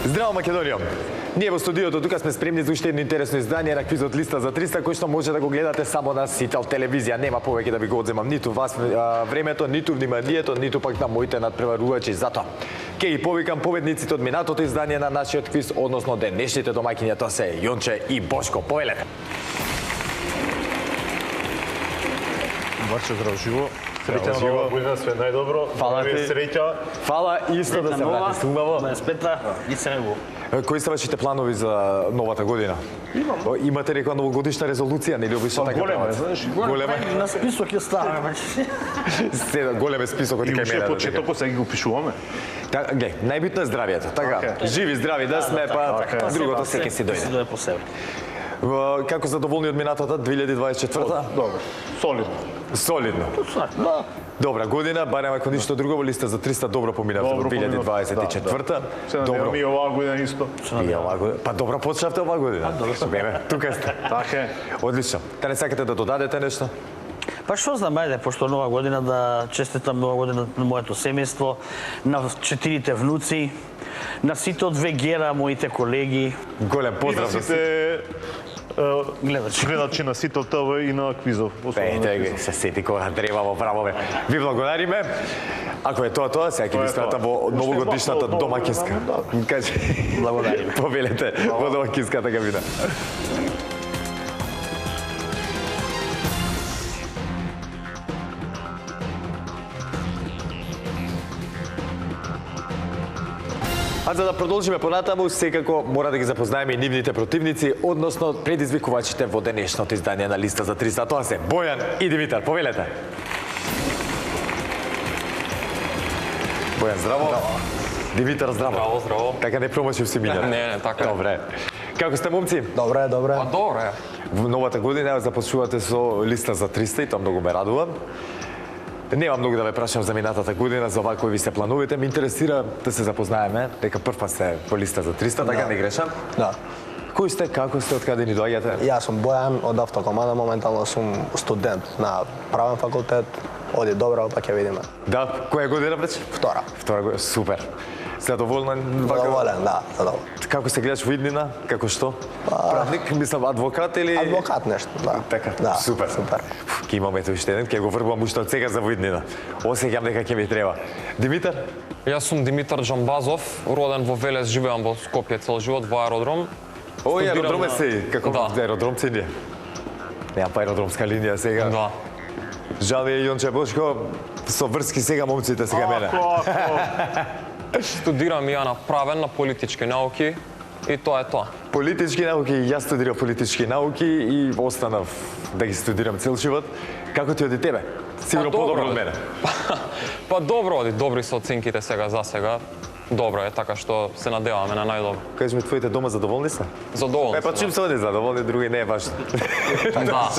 Здраво, Македонија! Ние во студиото тука сме спремни за уште едно интересно издание на квизот Листа за 300, кој што може да го гледате само на Сител телевизија. Нема повеќе да ви го одземам ниту вас времето, ниту вниманието, ниту пак на моите надпреварувачи. Затоа ќе ги повикам победниците од минатото издание на нашиот квиз, односно денешните домаќиња, тоа се Јонче и Бошко. Повелете! Барче, здраво живо. Среќа нова година, све најдобро. Фала ти. Среќа. Фала исто да се врати сумаво. 25-та, и се него. Кои се вашите планови за новата година? Имате некоја новогодишна резолуција, нели обично така? Голема, знаеш? Голема. На список е ставаме. Голем е списокот И кај уште мене. почетокот сега го пишуваме. Така, најбитно е здравието. Така, Така. живи здрави да сме, па другото секи си дојде. Се дојде по себе. Како задоволни од минатата 2024-та? Добро. Солидно. Солидно. Да. Добра година, барем ако ништо друго во Листа за 300 добро поминавте во Добро поминавте, 2024-та. Се надевам и оваа година исто. И оваа година. Па добро почнавте оваа година. Бебе, тука сте. Така е. Одлично. Да не сакате да додадете нешто? Па што знам, ајде, пошто нова година да честитам нова година на моето семејство, на 4 внуци, на сите од ВГ-ра, моите колеги. Голем И поздрав на за сите. сите Гледачи. гледачи на Сител ТВ и на квизов. Ете, се сети кога треба во правове. Ви благодариме. Ако е тоа, сега ќе ви стратам во новогодишната домакинска. Кажи. Благодариме. Повелете во домакинската кабина. А за да продолжиме понатаму, секако мора да ги запознаеме и нивните противници, односно предизвикувачите во денешното издание на Листа за 300. Тоа се Бојан и Димитар. Повелете. Бојан, здраво. Димитар, здраво. Здраво, здраво. Така не промашив си минат. Не, така е. Добре. Како сте, момци? Добре, добре. Па добре. Во новата година започнувате со Листа за 300 и тоа многу ме радува. Нема многу да ве прашам за минатата година, за оваа кои ви се плановите. Ме интересира да се запознаеме, дека прва сте по Листа за 300, така не грешам? Да. Кој сте, како сте, од каде ни доаѓате? Јас сум Бојан од Автокоманда, моментално сум студент на правен факултет. Оди добро, па ќе видиме. Да, која година прече? Втора. Втора година, супер. Задоволен? Задоволен, да, задоволен. Како се гледаш во иднина? Како што? Правник, мислам, адвокат или... Адвокат нешто, да. Така, Да, супер. супер. Ке имаме тој уште еден, ке го врбувам уште од сега за воиднина. Осеќам дека ќе ми треба. Димитар? Јас сум Димитар Джамбазов, роден во Велес, живеам во Скопје цел живот во аеродром. Ој, Студирам аеродром е на- се, како Да. аеродромци ние. Нема па аеродромска линија сега. Да. Жал ми е Јонче Бошко, со врски сега момците сега мене. Студирам и ја на правен, на политички науки и тоа е тоа. Политички науки, јас студирав политички науки и останав да ги студирам цел живот. Како ти оди тебе? Сигурно подобро од мене. Па добро оди, добри се оценките сега за сега. Добро е, така што се надеваме на најдобро. Кажи ми, твоите дома задоволни се? Задоволен Па чим се оди задоволни, други не е важно. Да.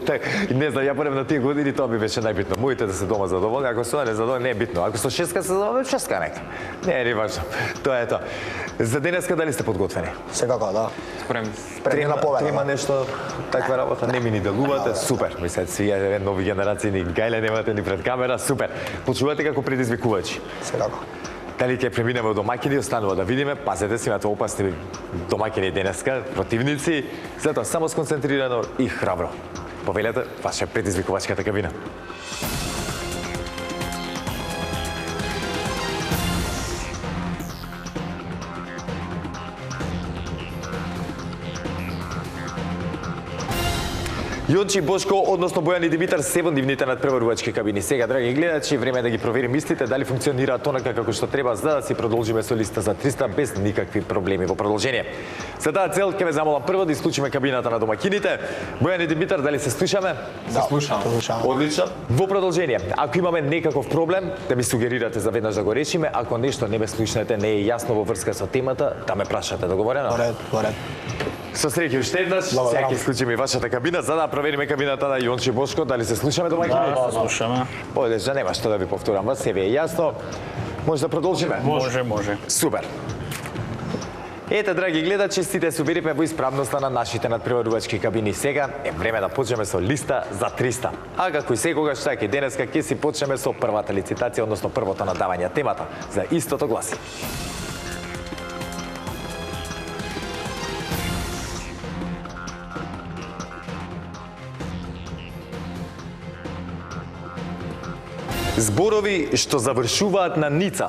Так, не знам, ја порем на тие години, тоа ми беше најбитно. Моите да се дома задоволни, ако се незадоволни, не е битно. Ако со шеска се задоволни, шеска нека. Не е ни важно. Тоа е тоа. За денеска дали сте подготвени? Секако, да. Спремни. Премни на победа. Трема нешто, таква работа, не ми ни делувате, супер. Мислете, свија нови генерации ни гајле немате ни пред камера, супер. Почувате како предизвикувачи. Секако. Дали ќе преминеме од домаќини, останува да видиме. Пазете си, имате опасни домаќини денеска, противници. Затоа само сконцентрирано и храбро. Повелете, ваша предизвикувачката кабина. Јончи Бошко, односно Бојан и Димитар, се во нивните надпреварувачки кабини. Сега, драги гледачи, време е да ги проверим истите, дали функционираат онака како што треба, за да си продолжиме со Листа за 300 без никакви проблеми во продолжение. За таа цел ќе ве замолам прво да исклучиме кабината на домаќините. Бојан и Димитар, дали се слушаме? Да, слушам. Одлично. Во продолжение, ако имаме некаков проблем, да ми сугерирате за веднаш да го решиме, ако нешто не ме слушнете, не е јасно во врска со темата, да ме прашате, договорено? Во ред. Со среќа уште еднаш, сега ќе исклучиме и вашата кабина, за да провериме кабината на Јончи Бошко, дали се слушаме домаќини? Да, слушаме. Одлично, нема што да ви повторам, вас се ви е јасно. Може да продолжиме? Може. Супер. Ете, драги гледачи, сите се уверивме во исправноста на нашите надпреварувачки кабини. Сега е време да почнеме со Листа за 300. А како и секогаш, така и денеска ќе си почнеме со првата лицитација, односно првото надавање темата. За истото гласи. Зборови што завршуваат на ница.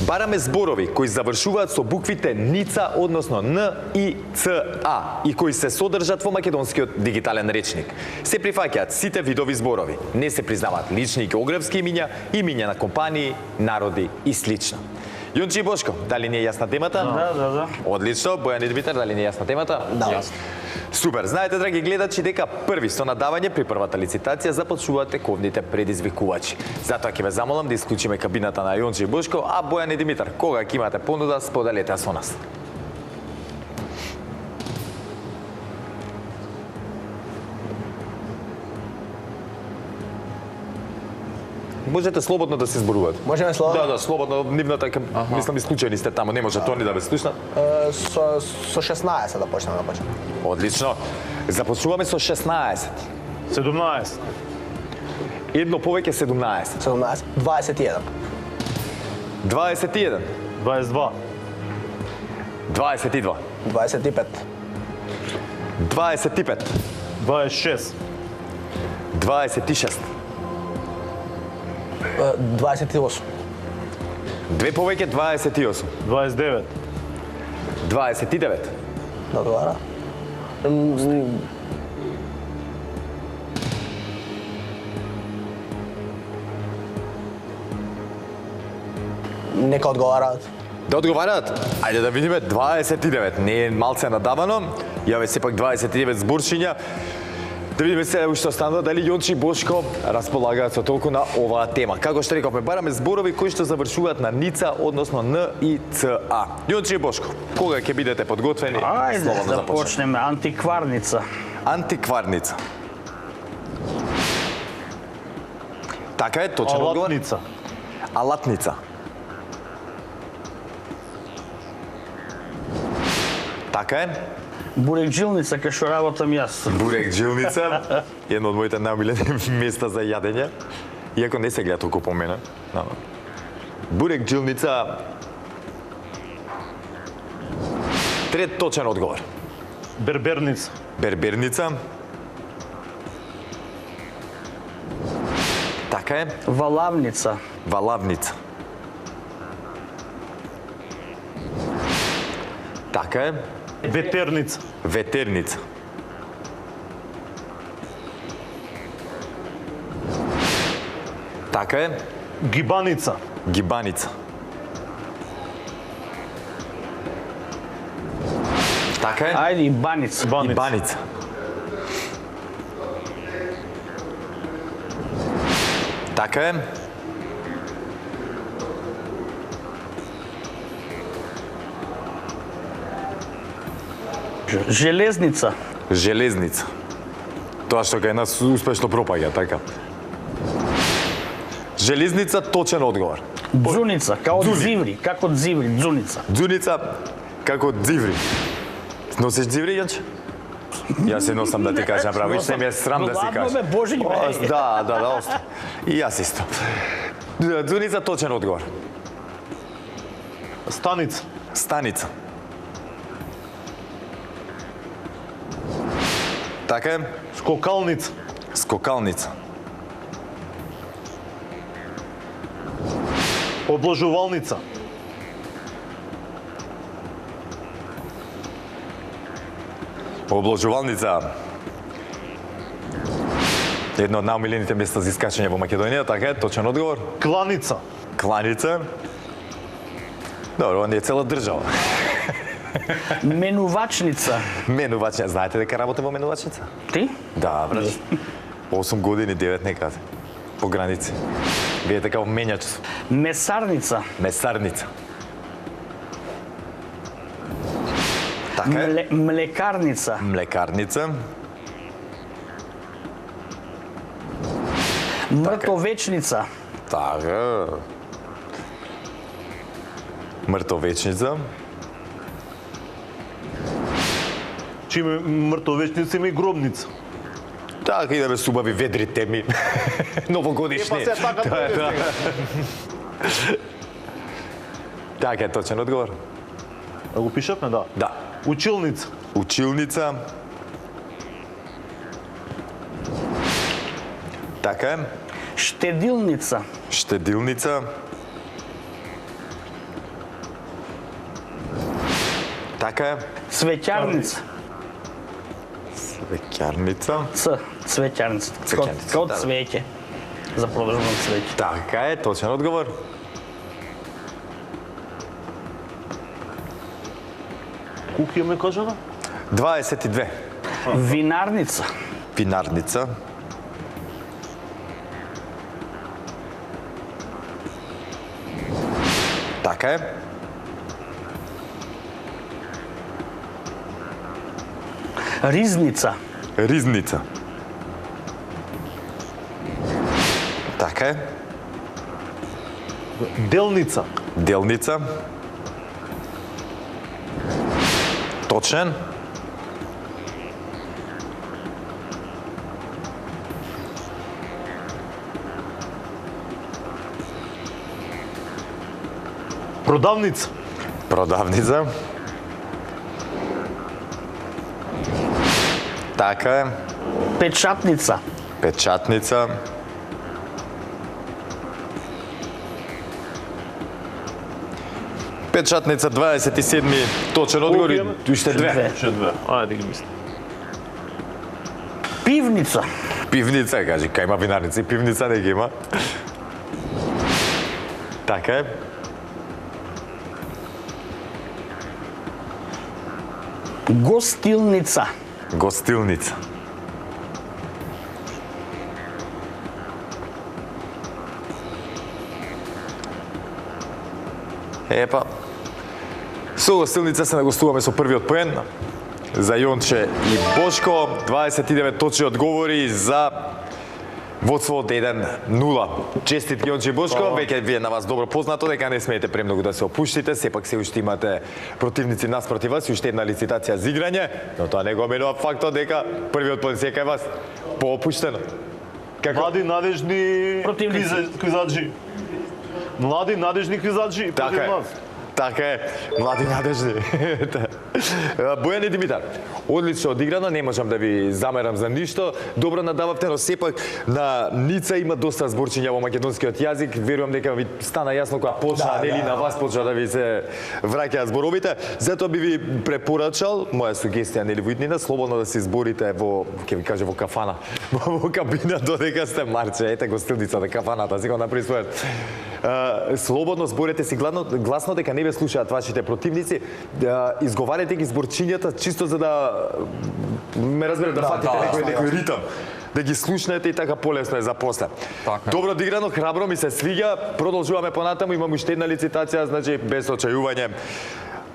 Бараме зборови кои завршуваат со буквите ница, односно Н, И, Ц, А и кои се содржат во македонскиот дигитален речник. Се прифаќаат сите видови зборови. Не се признаваат лични и географски имиња, имиња на компании, народи и слично. Јончи и Бошко, дали не е јасна темата? Да. Одлично. Бојан и Димитар, дали не е јасна темата? Да. Јасно. Супер. Знаете, драги гледачи, дека први со надавање при првата лицитација започнуваат ковните предизвикувачи. Затоа ќе ве замолам да исклучиме кабината на Јонче и Бошко, а Бојан и Димитар, кога ќе имате понуда, споделете ја со нас. Можете слободно да се зборувате. Можеме слободно? Да, слободно. Нивната, мислам, исклучени сте таму, не може тони да ве слушнат. Со 16 да почнеме да почнеме. Одлично. Започнуваме со 16. 17. Едно повеќе 17. 17, 21, 21. 22. 22. 25, 25. 26. 26. 28, Две повеќе 28. 29. 29. да одговара. Нека одговараат. Да одговараат? Ајде да видиме 29. Не е малце надавано. Јаве сепак 29 зборшиња. Да видиме се уште останува дали Јонче и Бошко располагаат со толку на оваа тема. Како што рековме, бараме зборови кои што завршуваат на ница, односно Н, И, Ц, А. Јонче и Бошко, кога ќе бидете подготвени? Ајде слободно да започнете. почнеме. Антикварница. Антикварница. Така е, точен одговор. Алатница. Алатница. Така е. Бурекджилница, кај што работам јас. Бурек джилница, едно од моите најомилени места за јадење, иако не се гледа толку по мене. Бурек джилница. Трет точен одговор. Берберница. Берберница. Така е. Валавница. Валавница. Така е. Ветерница. Ветерница. Така е. Гибаница. Гибаница. Така е. Ајде и баница. И баница. Така е. Железница. Железница. Тоа што кај нас успешно пропаѓа, така. Железница, точен одговор. Дзуница, као Дзуни. дзиври, како дзиври, дзуница. Дзуница, како дзиври. Носиш дзиври, Јанче? Јас се носам да ти кажам право, и се ми е срам да си Ладно кажам. бе, Божињ, бе. Да, оста. И јас исто. Дзуница, точен одговор. Станица. Станица. Така е. Скокалница. Скокалница. Облажувалница. Обложувалница. Едно од најомилените места за искачање во Македонија, така е, точен одговор. Кланица. Кланица. Добро, не е цела држава. Менувачница. Менувачница. Знаете дека работам во менувачница? Ти? Да, брат. 8 години, 9 некаде. По граници. Видите како менјач. Месарница. Месарница. Така е. Млекарница. Млекарница. Мртовечница. Така. Мртовечница. Чиме мртовечница има и гробница. Така идеме с убави ведри теми. Новогодишни. Се така Да. Така е точен одговор. Да го пишавме, да. Да. Училница. Училница. Така е. Штедилница. Штедилница. Така е. Цвеќарница. Свеќарница. Цвеќарница. Цвеќарница, Код да. цвеќе. За продажба на цвеќе. Така е, точен одговор. Колку ме кажа? 22. Винарница. Винарница. Така е. Ризница. Ризница. Така е. Делница. Делница. Точен. Продавница. Продавница. Така е. Печатница. Печатница. Печатница 27-ми, точен одговор и уште две. Ше две. Ајде ги мислам. Пивница. Пивница, кажи, кај има винарница и пивница не ги има. Така е. Гостилница. Гостилница. Епа. Со гостилница се нагостуваме со првиот поен за Јонче и Бошко. 29 точни одговори за водство од 1-0. Честит Јонче и Бошко, веќе ви е на вас добро познато дека не смеете премногу да се опуштите, сепак се уште имате противници наспротив вас и уште една лицитација за играње, но тоа не го менува фактот дека првиот поен се кај вас поопуштено. Како? Млади надежни Противници. квизаджи. Млади надежни квизаджи Така против е. нас. Така е, млади надежни. Бојан и Димитар, одлично одиграно, не можам да ви замерам за ништо. Добро надававте, но сепак на Ница има доста зборчиња во македонскиот јазик. Верувам дека ви стана јасно кога почна, нели на вас почна да ви се враќаат зборовите. Затоа би ви препорачал, моја сугестија нели во иднина, слободно да се изборите во, ќе ви кажа, во кафана, во кабина додека сте марче. Ете гостилницата, кафаната, сега направи својот. Слободно зборете си гласно дека не ве слушаат вашите противници, изговарете ги зборчињата чисто за да ме разберете, да фатите некој ритам, да ги слушнете и така полесно е за после. Така. Добро одиграно, храбро ми се свиѓа. Продолжуваме понатаму, имам уште една лицитација, значи без очајување.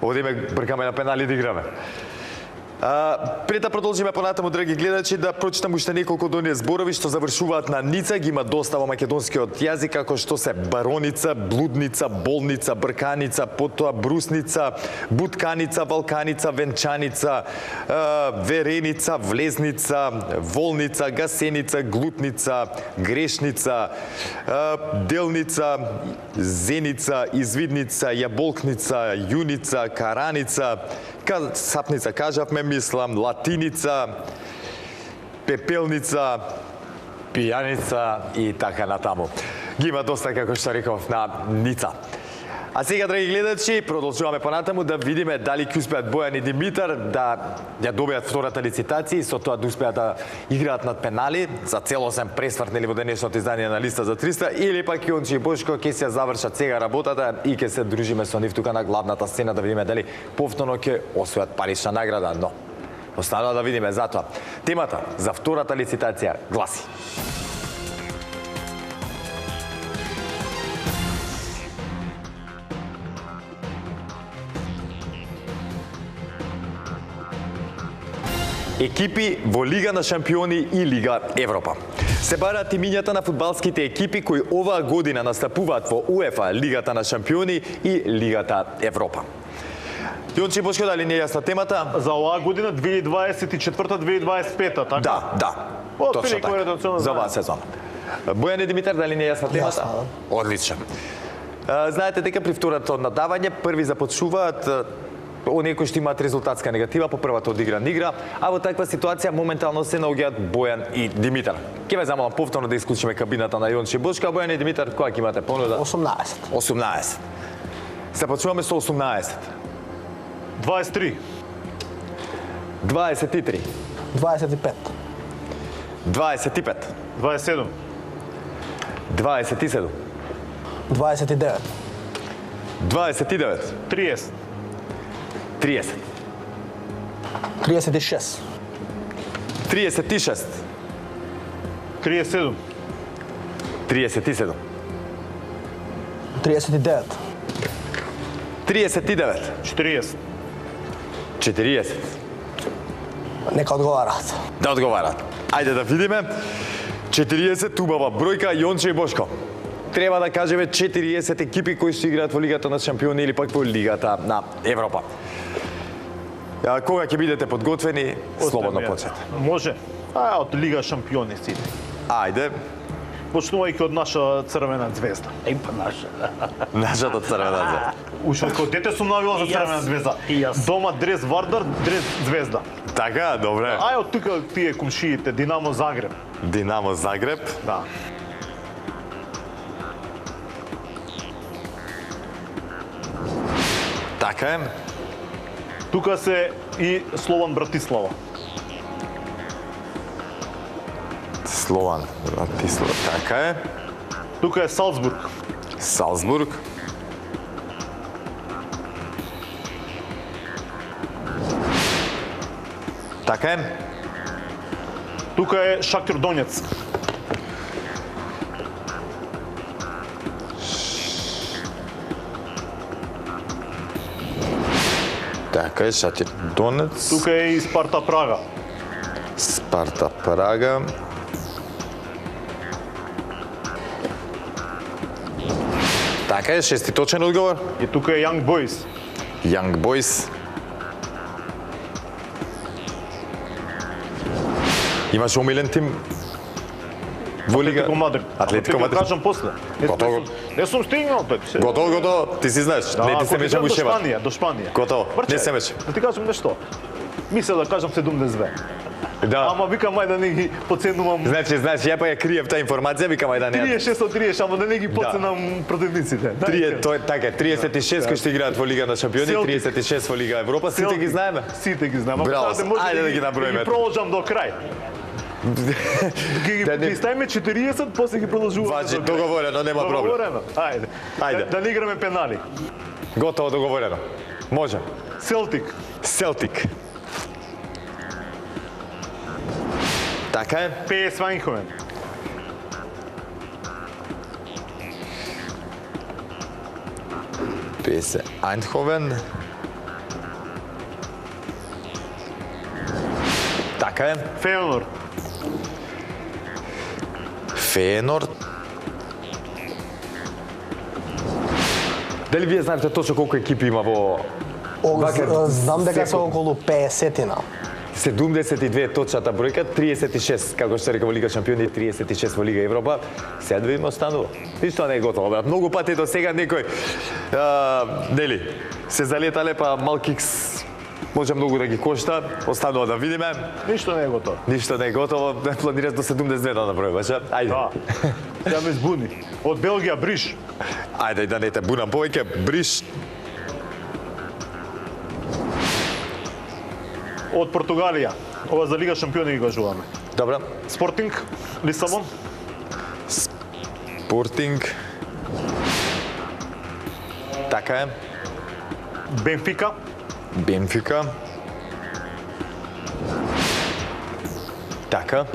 Одиме, бркаме на пенали да играме. Пред да продолжиме понатаму, драги гледачи, да прочитам уште неколку од оние зборови што завршуваат на Ница, ги има доста во македонскиот јазик, како што се бароница, блудница, болница, брканица, потоа брусница, бутканица, валканица, венчаница, вереница, влезница, волница, гасеница, глутница, грешница, делница, зеница, извидница, јаболкница, јуница, караница, сапница, кажавме, мислам, латиница, пепелница, пијаница и така натаму. Ги има доста, како што реков, на Ница. А сега, драги гледачи, продолжуваме понатаму да видиме дали ќе успеат Бојан и Димитар да ја добијат втората лицитација и со тоа да успеат да играат над пенали за целосен пресврт нели во денешното издание на Листа за 300, или пак Јонче и Бошко ќе се завршат сега работата и ќе се дружиме со нив тука на главната сцена да видиме дали повторно ќе освојат парична награда, но останува да видиме затоа. Темата за втората лицитација гласи: екипи во Лига на шампиони и Лига Европа. Се бараат имињата на фудбалските екипи кои оваа година настапуваат во УЕФА, Лигата на шампиони и Лигата Европа. Јонче Бошко, дали не е јасна темата? За оваа година 2024-2025, така? Да. Од Точно прилика така. редакционна За оваа сезона. Бојан и Димитар, дали не е јасна темата? Јасно. Одлично. Знаете дека при второто надавање први започнуваат оние кои што имаат резултатска негатива по првата одиграна игра, а во таква ситуација моментално се наоѓаат Бојан и Димитар. Ќе ве замолам повторно да исклучиме кабината на Јонче Бошко, а Бојан и Димитар, која ќе имате понуда? 18. 18. Се почуваме со 18. 23. 23. 25. 25. 27. 27. 29. 29. 30. 30. 36. 36. 37. 37. 39. 39. 40. 40. Нека одговараат. Да одговарат. Ајде да видиме. 40 убава бројка, Јонче и Бошко. Треба да кажеме 40 екипи кои што играат во Лигата на шампиони или пак во Лигата на Европа. Кога ќе бидете подготвени, слободно почнете. Може. Од Лига шампиони сите. Ајде, Почнувајќи од наша црвена звезда. Па наша. нашата црвена звезда. Уште како дете сум навила за И јас, црвена звезда. и јас. Дома дрес Вардар, дрес Звезда. Така, добре. Ај од тука тие комшиите, Динамо Загреб. Динамо Загреб. Да. Така е. Тука се и Слован Братислава. Слован Братислава. Така е. Тука е Салцбург. Салцбург. Така е. Тука е Шахтер Донецк. Така е, Шахтер Донец. Тука е и Спарта Прага. Спарта Прага. Така е, шести точен одговор. И тука е Young Boys. Young Boys. Имаш омилен тим во Лига? Атлетико Мадрид. Атлетико Ама ти Мадрид. го кажам после. Готово. Не сум стигнал тој. Готово, готово. Ти си знаеш. Не ти се мечам до ушева. Шпанија, до Шпанија. Готово. Брче, Не се мечам. Да ти кажам нешто. Мисля да кажам 72. Да. Ама викам ајде да не ги подценувам. Значи, ја па ја криев таа информација, викам ајде да не. 36 од 30, ама да не ги подценам противниците. Тоа е така, 36 кои што играат во Лига на шампиони, Селтик. 36 во Лига Европа, сите ги знаеме. Сите ги знаеме. Браво, ајде да ги наброиме. Да ги проложам до крај. Да не- Ги ставиме 40, после ги продолжуваме. Важи, до крај. договорено, нема проблем. Договорено. Ајде. Ајде. Да не играме пенали. Готово, договорено. Може. Селтик. Селтик. Така е. ПС Вајнховен. ПС Айндховен. Така е. Феонор. Феенорд. Дали вие знаете точно колку екипи има во Вака, Знам дека се секој- околу 50-тина. 72 точната бројка, 36 како што река во Лига шампиони, 36 во Лига Европа. Сега да видиме останува. Ништо не е готово, брат. Многу пати до сега некој нели се залетале па малкикс може многу да ги кошта. Останува да видиме. Ништо не е готово. Ништо не е готово. Планираш до 72 да набројуваш, а? Ајде. Да. Сега ме збуни. Од Белгија Бриш. Ајде да не те бунам повеќе. Бриш. Од Португалија. Ова за Лига шампиони ги кажуваме. Добра. Спортинг Лисабон. Спортинг. Така е. Бенфика. Бенфика. Така.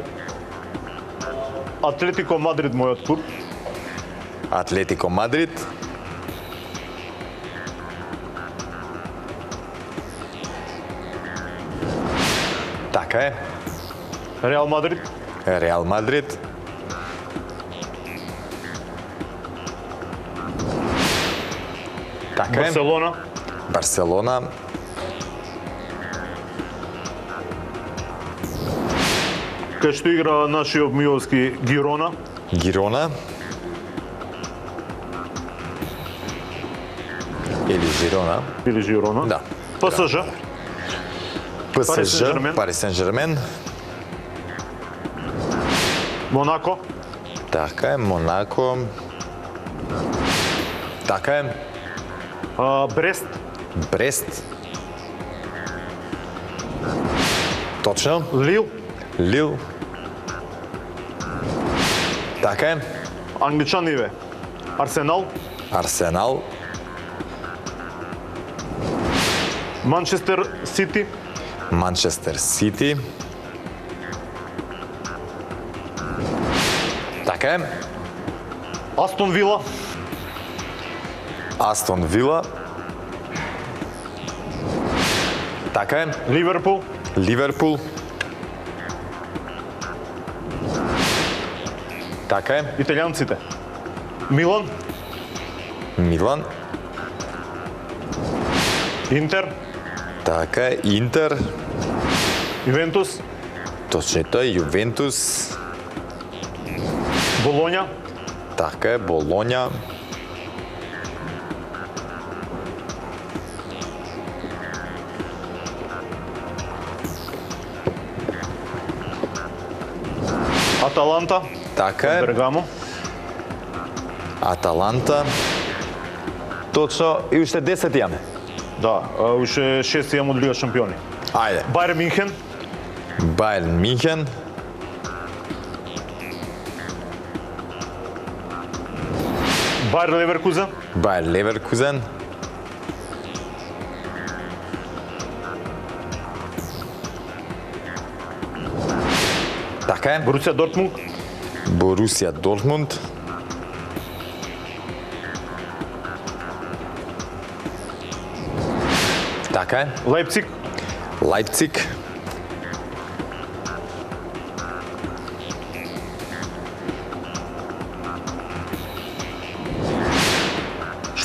Атлетико Мадрид, мојот клуб. Атлетико Мадрид. Така е. Реал Мадрид. Реал Мадрид. Така е. Барселона. Барселона. Кај што игра нашиот миловски Гирона. Гирона. Или Жирона. Или Жирона. Да. ПСЖ. ПСЖ, Сен-Жермен. Пари Сен-Жермен. Монако. Така е, Монако. Така е, Брест. Брест. Точно. Лил. Лил. Така е, Англичани бе. Арсенал. Арсенал. Манчестер Сити. Манчестер Сити. Така е, Астон Вила. Астон Вила. Така е, Ливерпул. Ливерпул. Така е, Италианците. Милан. Милан. Интер. Така е, Интер. Ювентус. Точно тоа е, Ювентус. Болоња. Така е, Болоња. Аталанта. Така е, Бергамо. Аталанта. Точно, и уште 10 имаме. Да, уште 6 имам од Лига шампиони. Ајде. Бајер Минхен. Бајерн Минхен. Бајер Леверкузен. Бајер Леверкузен. Така е, Борусија Дортмунд. Борусија Дортмунд. Така е, Лајпциг. Лајпциг.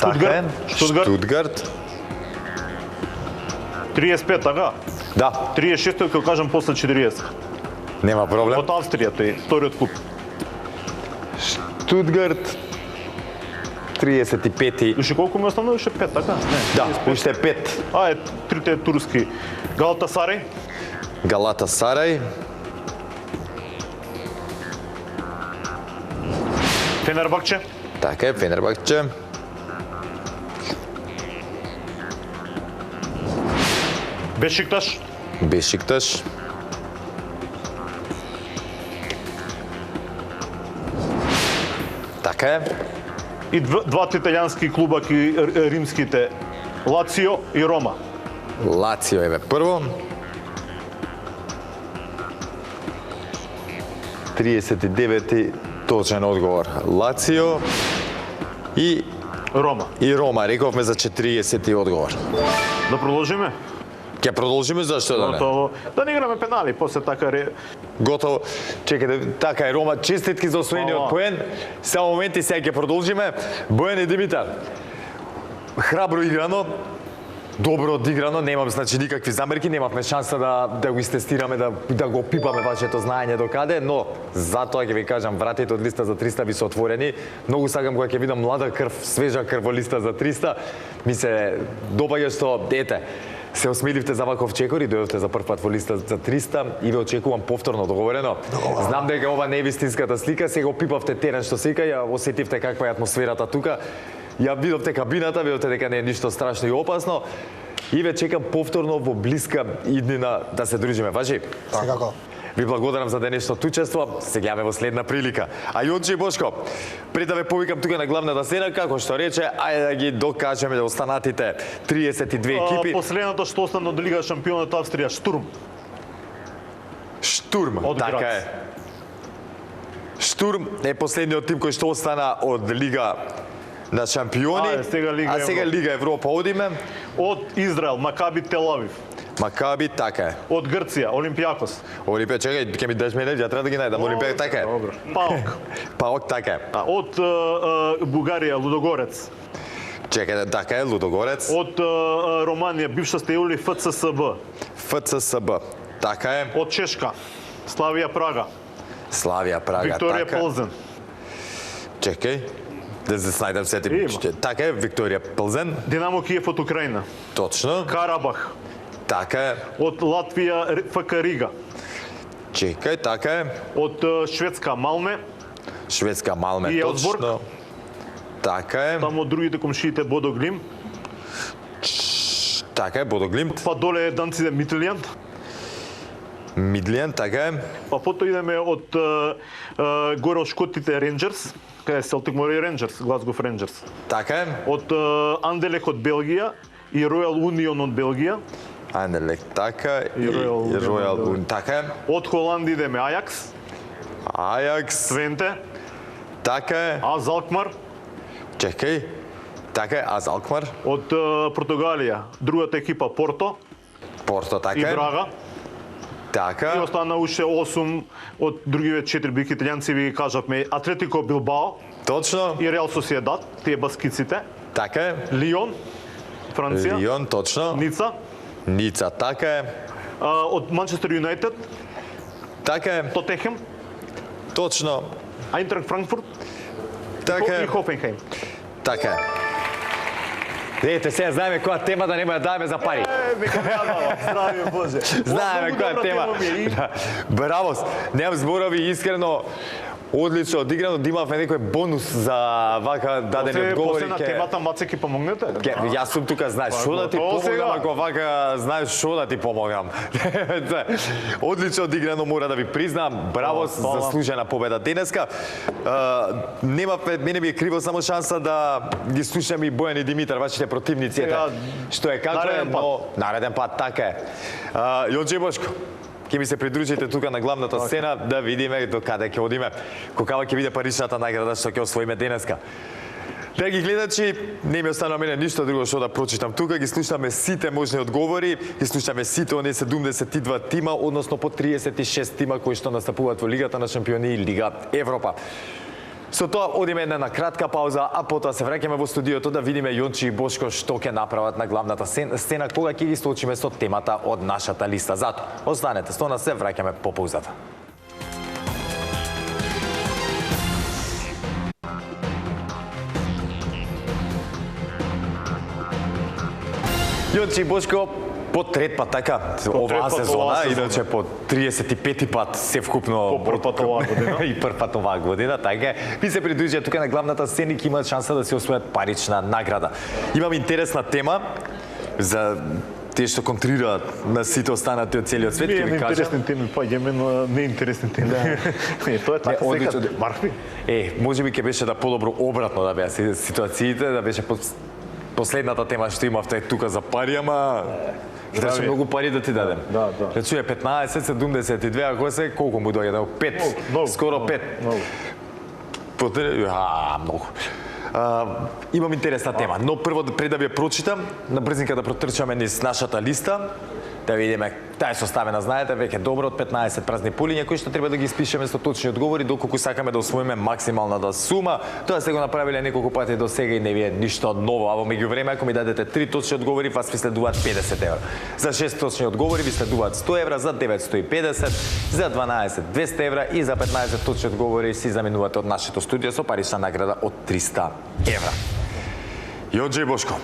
Така е, Штутгарт. Штутгарт. 35, така? Да, 36 кога кажам после 40. нема проблем. Од Австрија тој, вториот клуб. Штутгарт. 35-ти. Уште колку ми останува? Уште 5, така? Не. Да, уште 5. Трите турски. Галатасарај. Галатасарај. Фенербакче. Така е, Фенербахче. Бешикташ. Бешикташ. Така е, И двата италијански клуба ки римските. Лацио и Рома. Лацио е прво. 39-ти точен одговор. Лацио и Рома. Рома. Рековме за 40-ти одговор. Да продолжиме? Ќе продолжиме, зашто да не? Готово. Да не играме пенали, после така Готово. Чекайте, така е, Рома, честитки за освоениот Фала. поен. Само моменти, сега ќе продолжиме. Бојан и Димитар, храбро играно, добро одиграно, немам значи никакви замерки, немавме шанса да го истестираме, да го пипаме вашето знаење до каде, но затоа ќе ви кажам, вратите од листа за 300 ви се отворени. Многу сакам кога ќе видам млада крв, свежа крв во листа за 300. Ми се допаѓа што ете, се осмеливте за ваков чекор и дојдовте за прв пат во листа за 300 и ве очекувам повторно, договорено. Знам дека ова не е вистинската слика, сега опипавте терен што се вика, ја осетивте каква е атмосферата тука. Ја видовте кабината, видовте дека не е ништо страшно и опасно. И ве чекам повторно во блиска иднина да се дружиме. Важи? Секако. Ви благодарам за денешното учество. Се гледаме во следна прилика. А Јонче и Бошко, пред да ве повикам тука на главната сцена, како што рече, ајде да ги докажеме да останатите 32 екипи. Последната што остана од Лига шампионот Австрија, Штурм. Штурм, Од така Грац. е. Штурм е последниот тим кој што остана од Лига на шампиони. Сега Лига сега Европа. Лига Европа одиме. Од Израел, Макаби Тел-Авив. Макаби, така е. Од Грција, Олимпијакос. Олимпија, чекај, ќе ми дадеш мене, ја треба да ги најдам. Олимпија, така е. Добро. Паук. Паок, така е. Од Бугарија, Лудогорец. Чекај, така е, Лудогорец. Од Романија, бивша Стеули, ФЦСБ. ФЦСБ, така е. Од Чешка, Славија Прага. Славија, Прага, Викторија така е. Ползен. Чекај. Да се снајдам сите бичите. Така е, Викторија Плзен. Динамо Киев од Украина. Точно. Карабах Така е. од Латвија ФК Рига. Чекај, така е. Од Шведска Малме. Шведска Малме, И Елсбург. точно. Така е. Таму од другите комшиите Бодо Глим. Така е, Бодоглимт. Па доле Данците Мидлјанд. Мидлијан, така е. Па потоа идеме од горе од Шкотите Ренџерс, каде Селтик Мори Ренџерс, Глазгов Ренџерс. Така е. Од Анделех од Белгија и Ројал Унион од Белгија. Анделек, така е. И Ројал Ројал, така е. Од Холандија идеме Ајакс, Ајакс, Твенте, така е. Аз Алкмар. Чекај. Така е, Аз Алкмар. Од Португалија другата екипа Порто Порто, и така е. Брага. И Така. остана уште 8 од другиве 4 бики италијанци, ви ги кажавме Атлетико Билбао Точно. и Реал Сосиедад, тие баскиците. Така е. Лион, Франција. Лион, точно. Ница. Ница, така е. Од Манчестер Юнајтед, Така е. Тотехем, Точно. Айнтрахт Франкфурт Така и е. Хофенхейм. Така е. Ете, сега знаеме која тема да нема да даваме за пари. Нека ме јадава, здравје Боже. Знаеме Многу која добра тема. ми е. И Да. Браво, немам зборови, искрено, одлично одиграно, да имавме некој бонус за вака дадени одговори. После на темата Маце ки помогнете? Јас сум тука, знаеш, шо да ти готово помогам, сега. ако вака, знаеш, шо да ти помогам. Одлично одиграно, мора да ви признам. Браво, Фала. заслужена победа денеска. Немавме, мене ми е криво само шанса да ги слушам и Бојан и Димитар, вашите противници. Сега, Што е како е, нареден пат. но нареден пат, така е. Јонче Бошко, ќе ми се придружите тука на главната сцена да видиме до каде ќе одиме. Кокава ќе биде паричната награда што ќе освоиме денеска. Драги гледачи, не ми останува мене ништо друго што да прочитам тука, ги слушаме сите можни одговори, ги слушаме сите оние 72 тима, односно по 36 тима кои што настапуваат во Лигата на шампиони и Лига Европа. Со тоа одиме една кратка пауза, а потоа се враќаме во студиото да видиме Јончи и Бошко што ќе направат на главната сцена кога ќе ги соочиме со темата од нашата листа. Затоа, останете со нас, се враќаме по паузата. Јончи и Бошко, по трет пат, така, оваа пат сезона, оваа сезона. иначе по 35 пат се вкупно По прв пат оваа година. и прв пат оваа година, така е. Ви се придружија тука на главната сцена и ќе имаат шанса да се освојат парична награда. Имам интересна тема за тие што контрираат на сите останати од целиот свет, Ние ќе на ви кажам. интересни теми паѓаме, но неинтересни теми. Тоа е така одлично. секад. Марфи? Можеби ќе беше да подобро обратно да беа ситуациите, да беше последната тема што имавте тука за пари, ама ќе требаше Здрави. многу пари да ти дадем. Да, да. Значи е 15, 72, ако се колку му дојде? 5, Многу, скоро 5. Многу. Многу. Имам интересна тема, но прво пред да ви ја прочитам, на брзинка да протрчаме низ нашата листа, да видиме, таа е составена, знаете, веќе добро од 15 празни полиња кои што треба да ги испишеме со точни одговори доколку сакаме да освоиме максималната сума. Тоа сте го направиле неколку пати до сега и не ви е ништо ново, а во меѓувреме ако ми дадете 3 точни одговори, вас ви следуваат 50 евра. За 6 точни одговори ви следуваат 100 евра, за 9 150, за 12 200 евра и за 15 точни одговори си заминувате од нашето студио со парична награда од 300 евра. Јонче и Бошко,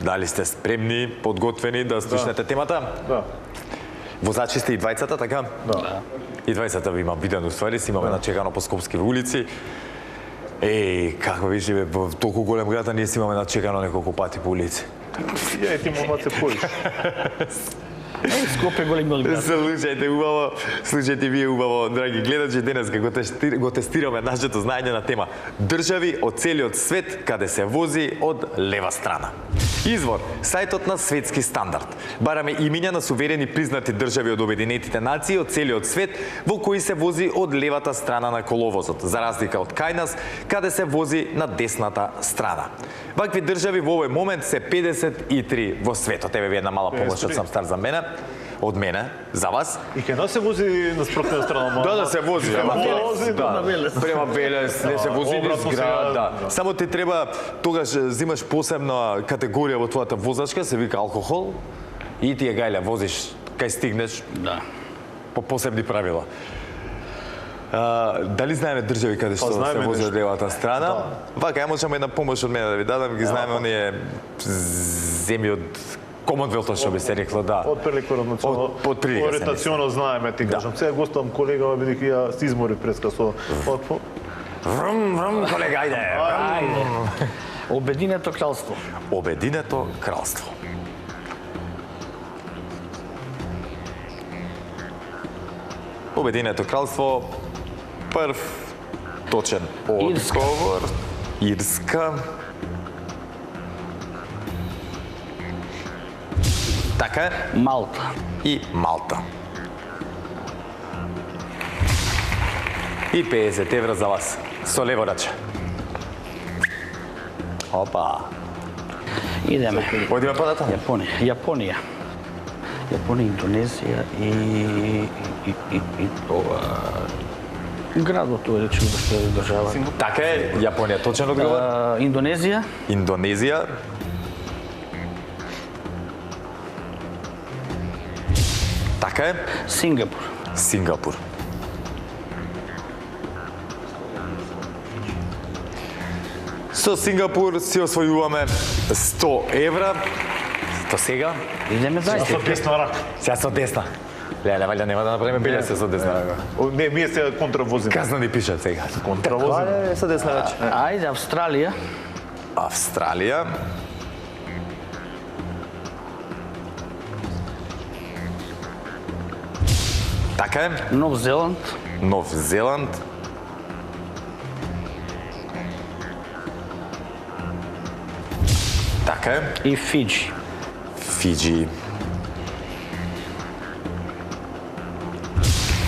дали сте спремни, подготвени да слушнете темата? Да. Возачи сте и двајцата, така? Да. И двајцата ви имам видено ствари, си имаме начекано по скопски улици. Како вижи, во толку голем град, а ние си имаме начекано неколку пати по улици. Ја ти момаце поиш. Скопје голем град. Слушајте вие убаво, драги гледачи, денес го тестираме нашето знаење на тема држави од целиот свет каде се вози од лева страна. Извор, сајтот на Светски стандард. Бараме имиња на суверени признати држави од Обединетите нации од целиот свет во кои се вози од левата страна на коловозот, за разлика од кај нас, каде се вози на десната страна. Вакви држави во овој момент се 53 во светот. Еве ви една мала помош од сам стар за мене. Од мене, за вас. И кај нас се вози на спротивна страна. Да се вози. Према вози, да. Према Белес, не се вози низ Обратно град, сега, да. Само ти треба, тогаш зимаш посебна категорија во твојата возачка, се вика алкохол, и ти ја гајле возиш кај стигнеш Да. по посебни правила. Дали знаеме држави каде што се знаеме вози од нешто. левата страна? Вака, ја можеме една помош од мене да ви дадам, ги знаеме оние земји од Комонвелтот, што би се рекло, да. Од прилика Од прилика се ориентационо знаеме, ти кажам. Сега гостувам колега, бидејќи ја се измори преска со Врм, врм, колега, ајде. Ајде. Обединето кралство. Обединето кралство. Обединето кралство, прв точен Ирска. одговор. Ирска. Така е. Малта. И Малта. И 50 евра за вас. Со лево раче. Опа. Идеме. Одиме понатаму. Јапонија, Индонезија и ова градот тоа речи да што е држава. Така е, Јапонија точен одговор. Индонезија, Индонезија. Така е, Сингапур. Сингапур. Со Сингапур си освојуваме 100 евра. До сега. Идеме со дајте. десна рака. Сега со десна. Леле, валја нема да направиме биле се со десна рака. Не, ние сега контравозиме. Казна ни пишат сега. Контравозиме. Со десна раче. Ајде Австралија, Австралија. Така е, Нов Зеланд, Нов Зеланд. Така е, и Фиджи. Фиджи.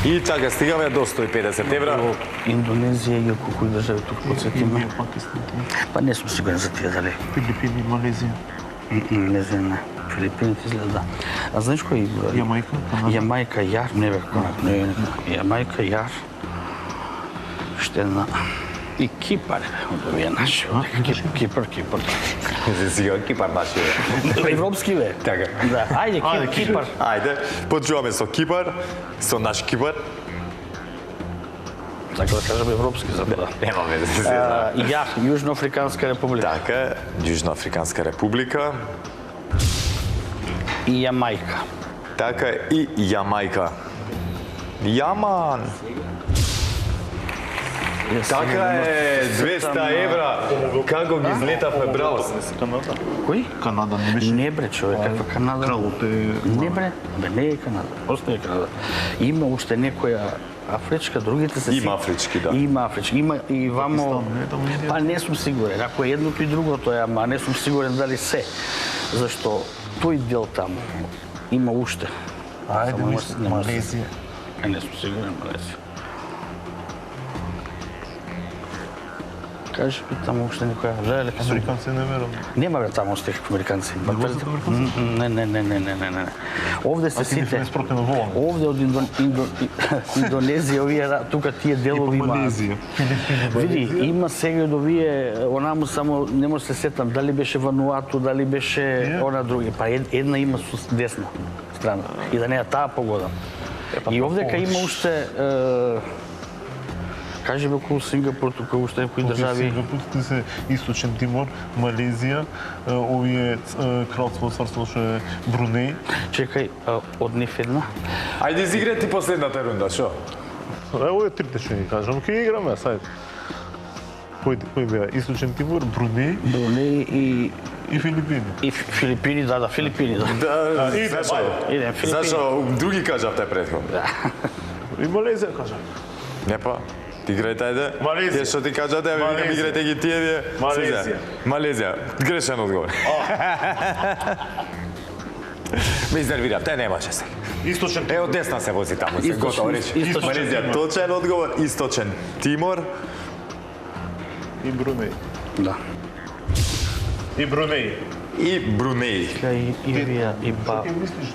И така стигаме до 150 евра. Индонезија и ако кои држави тук подсетиме. Па не сум сигурен за тие дали. Филипини, Малезија. Не знам, не. Филипините изгледа. А знаеш кој? Јамајка, Канада. Јамајка, Јар, не бе, не, Јамајка, Јар, ще една... И Кипар, од овие наши. Кипар. За сега Кипар наши. Европски бе. Така. Да, ајде, Кипар. Ајде, почуваме со Кипар, со наш Кипар. Така да кажем европски за да. Нема везе се знае. Јар, Јужноафриканска република. Така, Јужноафриканска република. И Јамајка. Така и Јамајка. Јаман! Така е, 200 евра. Како ги излетавме, браво. Канада. Кој? Канада не беше. Не бре, човек, каква Канада? Кралот е... Не бре, не е Канада, остане Канада. Има уште некоја афричка, другите се Има афрички, да. Има афрички, има и вамо... Пакистан, не, таму Индија. Па не сум сигурен, ако е едното и другото е, ама не сум сигурен дали се. Зашто тој дел таму има уште. Ајде, Само мислам, не може- Малезија. Не сум сигурен, Малезија. Кажи ми таму уште некоја жале. Американци не верам. Нема бе таму уште американци. Не. Овде се А ти сите. не спротивно волам. Овде од Индонезија, овие тука тие делови има. Малезија. Види, има сега од овие, онаму само не може се сетам дали беше Вануату, дали беше она други. Па една има со десна страна. И да не е таа погода. И овдека има уште кажи бе околу Сингапур, тука уште некои држави. Сингапур, се Источен Тимор, Малезија, овие кралство, царство што е Брунеј. Чекај, од нив една. Ајде изиграј ти последната рунда, шо? Ево е трите што ги кажам, ќе играме, сајд. Кој беа? Источен Тимор, Брунеј Брунеј и Филипини. и Филипини, да, Филипини, да. Да, Иде, зашо? Идем, Филипини. Зашо други кажавте претходно? И Малезија кажам. Не па, ти играјте ајде. Малезија. Тие што ти кажате, а ви викам Малезија. играјте ги тие вие. Малезија. Се, Малезија. Грешен одговор. Ме изнервиравте, не може се. Источен Е, од десна се вози таму, се готово речи. Источен Малезија, Тимор. точен одговор, Источен Тимор. и Брунеј. Да. И Брунеј. И Брунеј.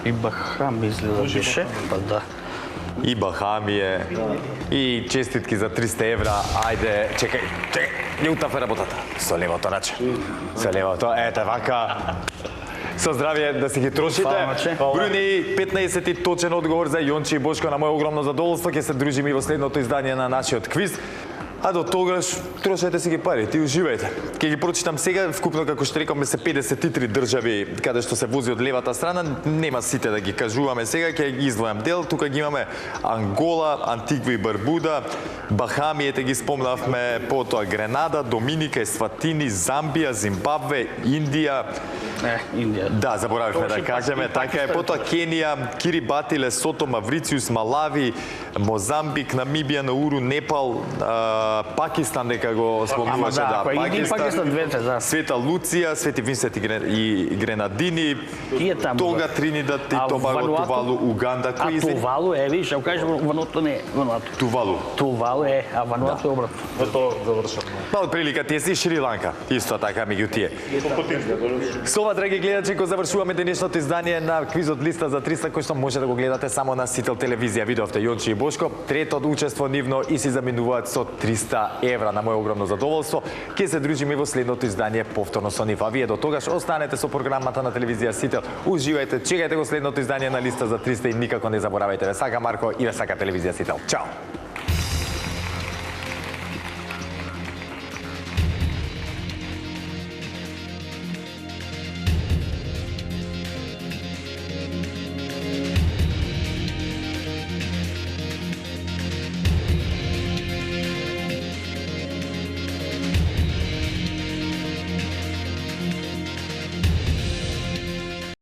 И Бахам изгледа беше, па да. И Бахамије. И честитки за 300 евра. Ајде, чекај, не утафе работата. Со левото раче. Со левото, ете вака. Со здравје да си ги трошите. Фалаче. Бруни, 15-ти точен одговор за Јонче и Бошко. На моје огромно задоволство ќе се дружиме и во следното издание на нашиот квиз. А до тогаш трошете си ги пари, ти уживајте. Ќе ги прочитам сега, вкупно како што рекоме се 53 држави каде што се вози од левата страна, нема сите да ги кажуваме сега, ќе ги издвојам дел. Тука ги имаме Ангола, Антигва и Барбуда, Бахамиите ги спомнавме, потоа Гренада, Доминика, Есватини, Замбија, Зимбабве, Индија. Индија. Да, заборавивме да кажеме, така е. Потоа Кенија, Кирибати, Лесото, Маврициус, Малави, Мозамбик, Намибија, Науру, Непал, Пакистан дека го спомнуваше, да, Пакистан двете, да. Света Луција, Свети Винсент и Гренадини, Тие таму. Тога, Тринидад и Тобаго, Тувалу, Уганда. А Тувалу е, виж, ако кажеш Вануато не е Вануато. Тувалу. Тувалу е, а Вануато е обратно. Ето завршавме. Па од прилика тие си Шри-Ланка, исто така меѓу тие. Со ова, драги гледачи, го завршуваме денешното издание на квизот Листа за 300, кој што може да го гледате само на Сител телевизија. Видовте Јонче и Бошко, третото учество нивно и си заминуваат со 300 евра. На моје огромно задоволство, ќе се дружиме во следното издание повторно со нив. А вие до тогаш останете со програмата на телевизија Сител. Уживајте, чекајте го следното издание на Листа за 300 и никако не заборавајте. Ве сака Марко и ве сака телевизија Сител. Чао!